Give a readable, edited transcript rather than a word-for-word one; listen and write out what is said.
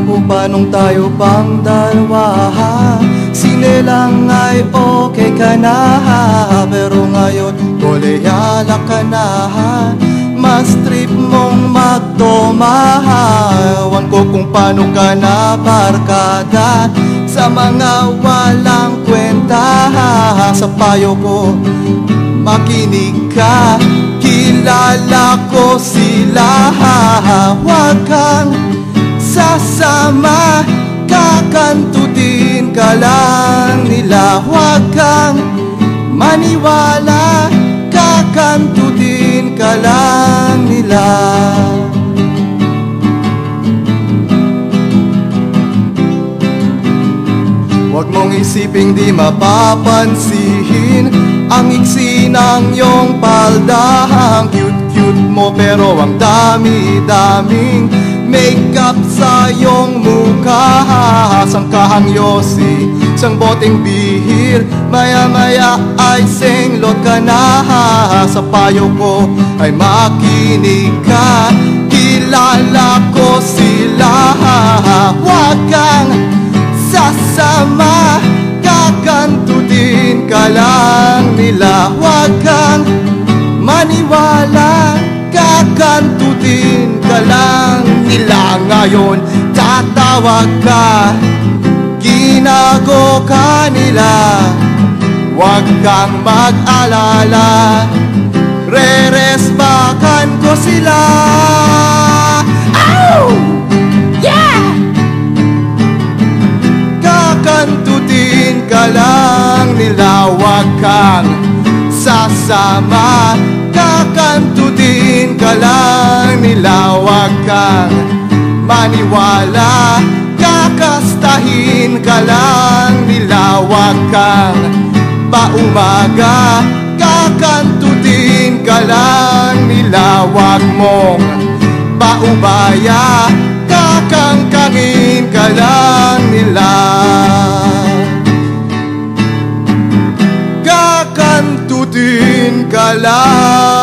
Kung paanong tayo pang dalawa, sinelang ay okay ka na, pero ngayon koleyala ka na. Mas trip mong magtumahawan ko kung paano ka na barkada sa mga walang kwenta. Sa payo ko makinig ka, kilala ko sila. Huwag kang sasama, kakantutin ka lang nila. Huwag kang maniwala, kakantutin ka lang nila. Huwag mong isiping di mapapansin ang iksi ng iyong palda. Ang cute-cute mo pero ang dami-daming makeup sa iyong mukha. Sangkahang yosi, isang boteng bihir, maya-maya ay singlot ka na. Sa payo ko ay makinig ka, kilala ko sila. Huwag kang sasama, kakantutin ka lang nila. Huwag kang maniwala, kakantutin ka lang nila. Ngayon tatawag ka, ginago ka nila. Huwag kang mag-alala, re-resbakan ko sila. Ow! Yeah! Kakantutin ka lang nila. Huwag kang sasama, kakantutin ka lang nila. Huwag kang maniwala, kakastahin ka lang nila. Huwag kang paumaga, kakantutin ka lang nila. Huwag mong paubaya, kakangkangin ka lang nila. Kakantutin ka lang